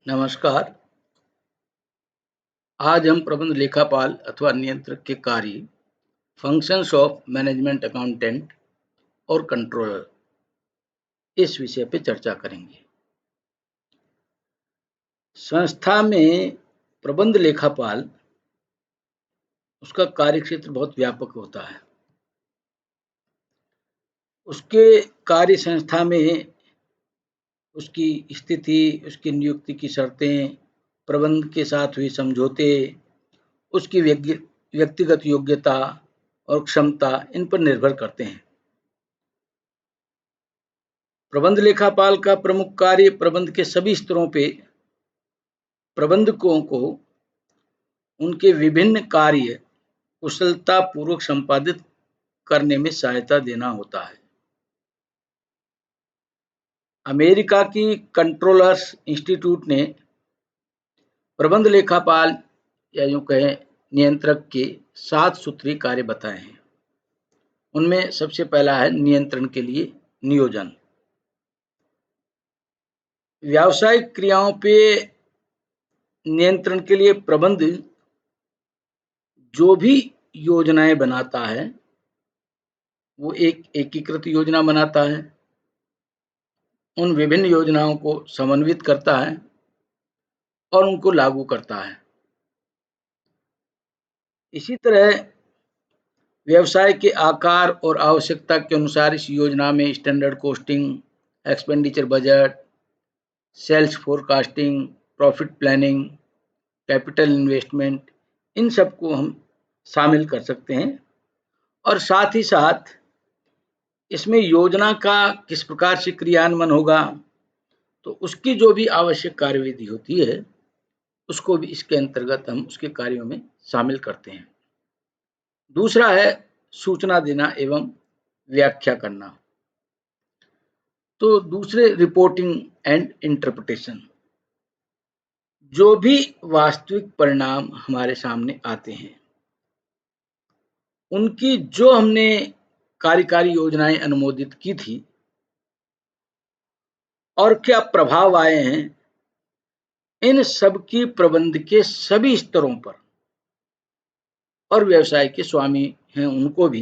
नमस्कार। आज हम प्रबंध लेखापाल अथवा नियंत्रक के कार्य, फंक्शंस ऑफ मैनेजमेंट अकाउंटेंट और कंट्रोलर, इस विषय पे चर्चा करेंगे। संस्था में प्रबंध लेखापाल, उसका कार्यक्षेत्र बहुत व्यापक होता है। उसके कार्य संस्था में उसकी स्थिति, उसकी नियुक्ति की शर्तें, प्रबंध के साथ हुए समझौते, उसकी व्यक्तिगत योग्यता और क्षमता इन पर निर्भर करते हैं। प्रबंध लेखापाल का प्रमुख कार्य प्रबंध के सभी स्तरों पे प्रबंधकों को उनके विभिन्न कार्य कुशलता पूर्वक संपादित करने में सहायता देना होता है। अमेरिका की कंट्रोलर्स इंस्टीट्यूट ने प्रबंध लेखापाल या यूं कहें नियंत्रक के 7 सूत्री कार्य बताए हैं। उनमें सबसे पहला है नियंत्रण के लिए नियोजन। व्यावसायिक क्रियाओं पे नियंत्रण के लिए प्रबंध जो भी योजनाएं बनाता है वो एक एकीकृत योजना बनाता है, उन विभिन्न योजनाओं को समन्वित करता है और उनको लागू करता है। इसी तरह व्यवसाय के आकार और आवश्यकता के अनुसार इस योजना में standard costing, expenditure budget, sales forecasting, profit planning, capital investment, इन सबको हम शामिल कर सकते हैं। और साथ ही साथ इसमें योजना का किस प्रकार से क्रियान्वयन होगा, तो उसकी जो भी आवश्यक कार्यविधि होती है उसको भी इसके अंतर्गत हम उसके कार्यों में शामिल करते हैं। दूसरा है सूचना देना एवं व्याख्या करना। तो दूसरे रिपोर्टिंग एंड इंटरप्रिटेशन। जो भी वास्तविक परिणाम हमारे सामने आते हैं उनकी जो हमने कार्यकारी योजनाएं अनुमोदित की थी और क्या प्रभाव आए हैं, इन सब की प्रबंध के सभी स्तरों पर और व्यवसाय के स्वामी हैं उनको भी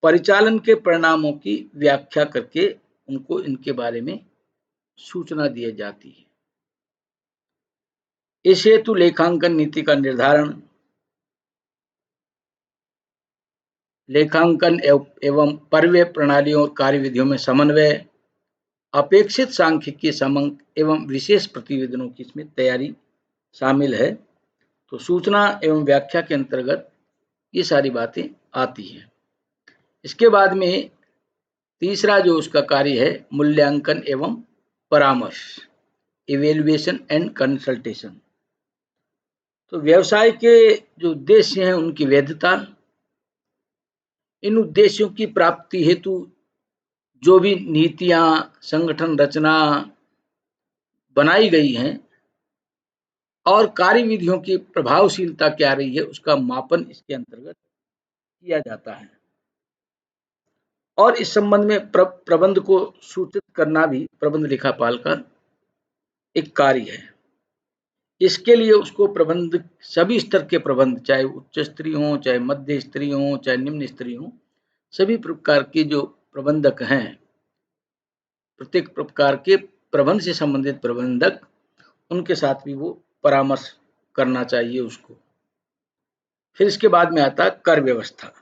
परिचालन के परिणामों की व्याख्या करके उनको इनके बारे में सूचना दी जाती है। इस हेतु लेखांकन नीति का निर्धारण, लेखांकन एवं पर्यवेक्षण प्रणालियों और कार्यविधियों में समन्वय, अपेक्षित सांख्यिकीय समंक एवं विशेष प्रतिवेदनों की इसमें तैयारी शामिल है। तो सूचना एवं व्याख्या के अंतर्गत ये सारी बातें आती हैं। इसके बाद में तीसरा जो उसका कार्य है मूल्यांकन एवं परामर्श, इवेल्युएशन एंड कंसल्टेशन। तो व्यवसाय के जो उद्देश्य हैं उनकी वैधता, इन उद्देश्यों की प्राप्ति हेतु जो भी नीतियां, संगठन रचना बनाई गई हैं और कार्यविधियों की प्रभावशीलता क्या रही है उसका मापन इसके अंतर्गत किया जाता है। और इस संबंध में प्रबंध को सूचित करना भी प्रबंध लेखापाल का एक कार्य है। इसके लिए उसको प्रबंध, सभी स्तर के प्रबंध, चाहे उच्च स्तरीय हो, चाहे मध्य स्तरीय हो, चाहे निम्न स्तरीय हो, सभी प्रकार के जो प्रबंधक हैं, प्रत्येक प्रकार के प्रबंध से संबंधित प्रबंधक, उनके साथ भी वो परामर्श करना चाहिए उसको। फिर इसके बाद में आता है कर व्यवस्था।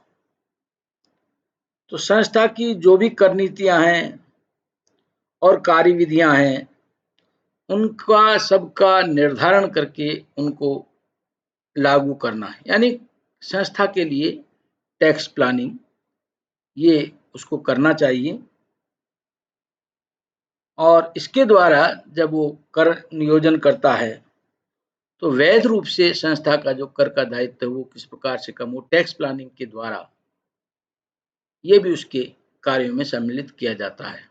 तो संस्था की जो भी कर नीतियां हैं और कार्यविधियां हैं उनका सबका निर्धारण करके उनको लागू करना है। यानी संस्था के लिए टैक्स प्लानिंग ये उसको करना चाहिए और इसके द्वारा जब वो कर नियोजन करता है तो वैध रूप से संस्था का जो कर का दायित्व है वो किस प्रकार से कम हो, टैक्स प्लानिंग के द्वारा ये भी उसके कार्यों में सम्मिलित किया जाता है।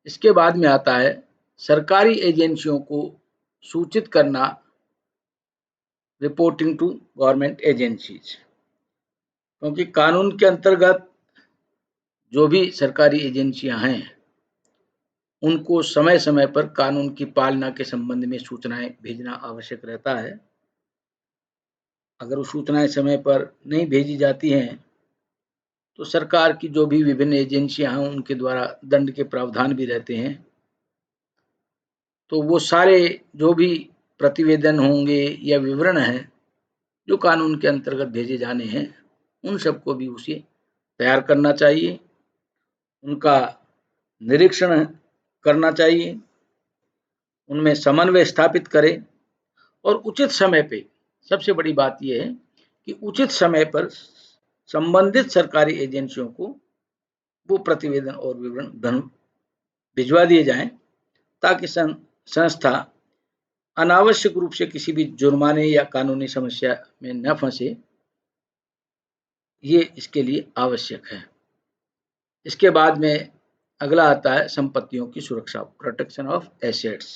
इसके बाद में आता है सरकारी एजेंसियों को सूचित करना, रिपोर्टिंग टू गवर्नमेंट एजेंसीज। क्योंकि कानून के अंतर्गत जो भी सरकारी एजेंसियां हैं उनको समय समय पर कानून की पालना के संबंध में सूचनाएं भेजना आवश्यक रहता है। अगर वो सूचनाएं समय पर नहीं भेजी जाती हैं तो सरकार की जो भी विभिन्न एजेंसियां हैं उनके द्वारा दंड के प्रावधान भी रहते हैं। तो वो सारे जो भी प्रतिवेदन होंगे या विवरण हैं जो कानून के अंतर्गत भेजे जाने हैं, उन सबको भी उसे तैयार करना चाहिए, उनका निरीक्षण करना चाहिए, उनमें समन्वय स्थापित करें और उचित समय पे, सबसे बड़ी बात यह है कि उचित समय पर संबंधित सरकारी एजेंसियों को वो प्रतिवेदन और विवरण भिजवा दिए जाएं ताकि संस्था अनावश्यक रूप से किसी भी जुर्माने या कानूनी समस्या में न फंसे, ये इसके लिए आवश्यक है। इसके बाद में अगला आता है संपत्तियों की सुरक्षा, प्रोटेक्शन ऑफ एसेट्स।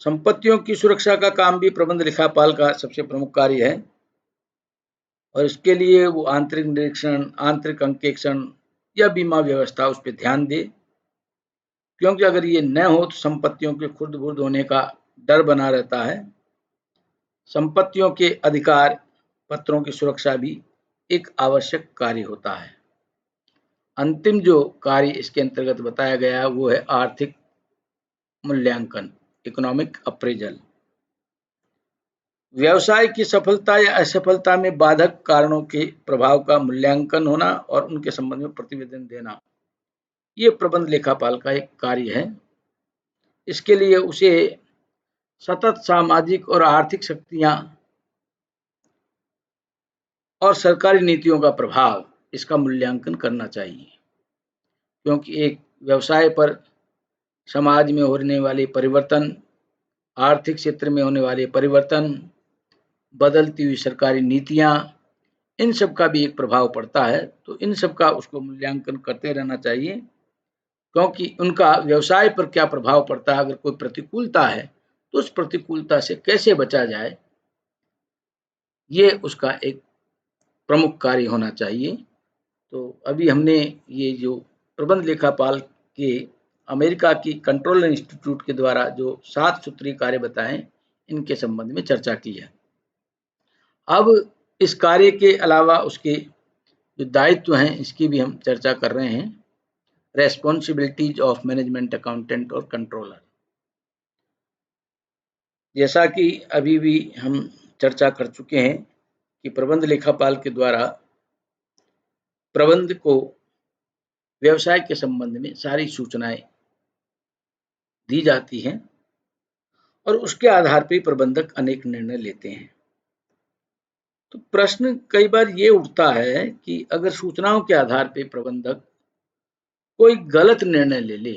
संपत्तियों की सुरक्षा का काम भी प्रबंध लेखापाल का सबसे प्रमुख कार्य है और इसके लिए वो आंतरिक निरीक्षण, आंतरिक अंकेक्षण या बीमा व्यवस्था उस पर ध्यान दे, क्योंकि अगर ये न हो तो संपत्तियों के खुर्द बुर्द होने का डर बना रहता है। संपत्तियों के अधिकार पत्रों की सुरक्षा भी एक आवश्यक कार्य होता है। अंतिम जो कार्य इसके अंतर्गत बताया गया है वो है आर्थिक मूल्यांकन, इकोनॉमिक अप्रेजल। व्यवसाय की सफलता या असफलता में बाधक कारणों के प्रभाव का मूल्यांकन होना और उनके संबंध में प्रतिवेदन देना, ये प्रबंध लेखापाल का एक कार्य है। इसके लिए उसे सतत सामाजिक और आर्थिक शक्तियां और सरकारी नीतियों का प्रभाव, इसका मूल्यांकन करना चाहिए, क्योंकि एक व्यवसाय पर समाज में होने वाले परिवर्तन, आर्थिक क्षेत्र में होने वाले परिवर्तन, बदलती हुई सरकारी नीतियां, इन सब का भी एक प्रभाव पड़ता है। तो इन सब का उसको मूल्यांकन करते रहना चाहिए, क्योंकि उनका व्यवसाय पर क्या प्रभाव पड़ता है। अगर कोई प्रतिकूलता है तो उस प्रतिकूलता से कैसे बचा जाए, ये उसका एक प्रमुख कार्य होना चाहिए। तो अभी हमने ये जो प्रबंध लेखापाल के अमेरिका की कंट्रोलर इंस्टीट्यूट के द्वारा जो 7 सूत्रीय कार्य बताएं, इनके संबंध में चर्चा की है। अब इस कार्य के अलावा उसके जो दायित्व हैं इसकी भी हम चर्चा कर रहे हैं। रेस्पॉन्सिबिलिटीज ऑफ मैनेजमेंट अकाउंटेंट और कंट्रोलर। जैसा कि अभी भी हम चर्चा कर चुके हैं कि प्रबंध लेखापाल के द्वारा प्रबंध को व्यवसाय के संबंध में सारी सूचनाएं दी जाती हैं और उसके आधार पर प्रबंधक अनेक निर्णय लेते हैं। तो प्रश्न कई बार ये उठता है कि अगर सूचनाओं के आधार पर प्रबंधक कोई गलत निर्णय ले ले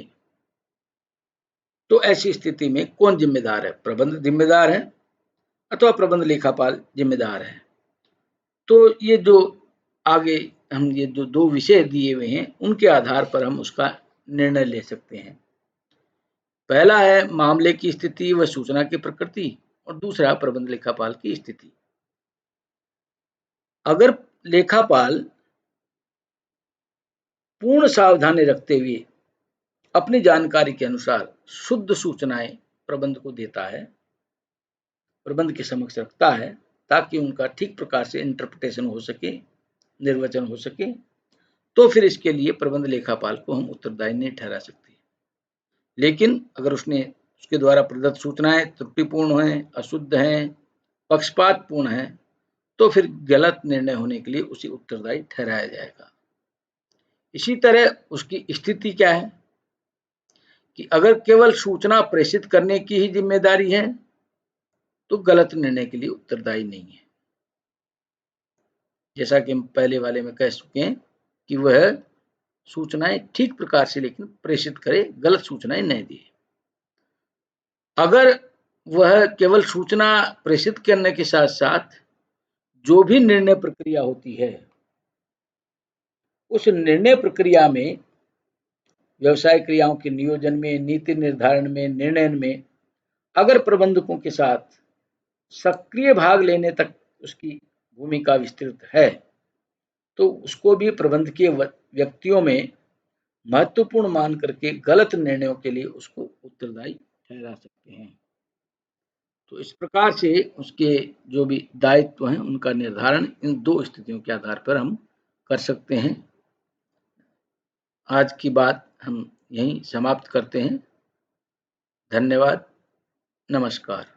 तो ऐसी स्थिति में कौन जिम्मेदार है? प्रबंध जिम्मेदार है अथवा प्रबंध लेखापाल जिम्मेदार है? तो ये जो आगे हम ये जो 2 विषय दिए हुए हैं उनके आधार पर हम उसका निर्णय ले सकते हैं। पहला है मामले की स्थिति व सूचना की प्रकृति और दूसरा प्रबंध लेखापाल की स्थिति। अगर लेखापाल पूर्ण सावधानी रखते हुए अपनी जानकारी के अनुसार शुद्ध सूचनाएं प्रबंध को देता है, प्रबंध के समक्ष रखता है ताकि उनका ठीक प्रकार से इंटरप्रिटेशन हो सके, निर्वचन हो सके, तो फिर इसके लिए प्रबंध लेखापाल को हम उत्तरदायी नहीं ठहरा सकते। लेकिन अगर उसके द्वारा प्रदत्त सूचनाएं त्रुटिपूर्ण हैं, अशुद्ध हैं, पक्षपातपूर्ण हैं, तो फिर गलत निर्णय होने के लिए उसे उत्तरदायी ठहराया जाएगा। इसी तरह उसकी स्थिति क्या है कि अगर केवल सूचना प्रेषित करने की ही जिम्मेदारी है तो गलत निर्णय के लिए उत्तरदायी नहीं है। जैसा कि हम पहले वाले में कह चुके हैं कि वह सूचनाएं ठीक प्रकार से लेकिन प्रेषित करे, गलत सूचनाएं नहीं दे। अगर वह केवल सूचना प्रेषित करने के साथ साथ जो भी निर्णय प्रक्रिया होती है उस निर्णय प्रक्रिया में, व्यवसाय क्रियाओं के नियोजन में, नीति निर्धारण में, निर्णय में अगर प्रबंधकों के साथ सक्रिय भाग लेने तक उसकी भूमिका विस्तृत है तो उसको भी प्रबंधकीय व्यक्तियों में महत्वपूर्ण मान करके गलत निर्णयों के लिए उसको उत्तरदायी ठहरा सकते हैं। तो इस प्रकार से उसके जो भी दायित्व हैं उनका निर्धारण इन दो स्थितियों के आधार पर हम कर सकते हैं। आज की बात हम यहीं समाप्त करते हैं। धन्यवाद। नमस्कार।